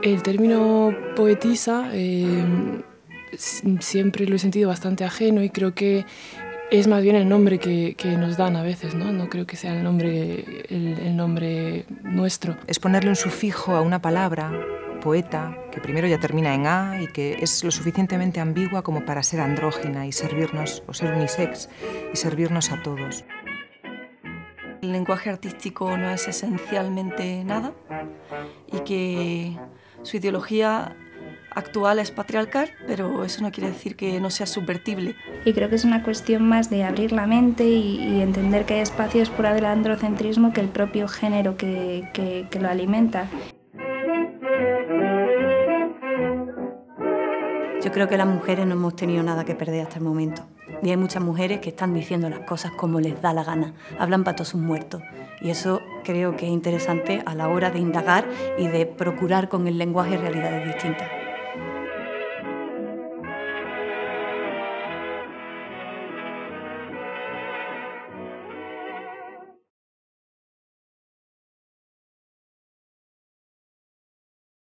El término poetisa siempre lo he sentido bastante ajeno y creo que es más bien el nombre que nos dan a veces, ¿no? No creo que sea el nombre nuestro. Es ponerle un sufijo a una palabra, poeta, que primero ya termina en A y que es lo suficientemente ambigua como para ser andrógina y servirnos, o ser unisex, y servirnos a todos. El lenguaje artístico no es esencialmente nada y que su ideología actual es patriarcal, pero eso no quiere decir que no sea subvertible. Y creo que es una cuestión más de abrir la mente y entender que hay espacios fuera del androcentrismo que el propio género que lo alimenta. Yo creo que las mujeres no hemos tenido nada que perder hasta el momento. Y hay muchas mujeres que están diciendo las cosas como les da la gana, hablan para todos sus muertos. Y eso creo que es interesante a la hora de indagar y de procurar con el lenguaje realidades distintas.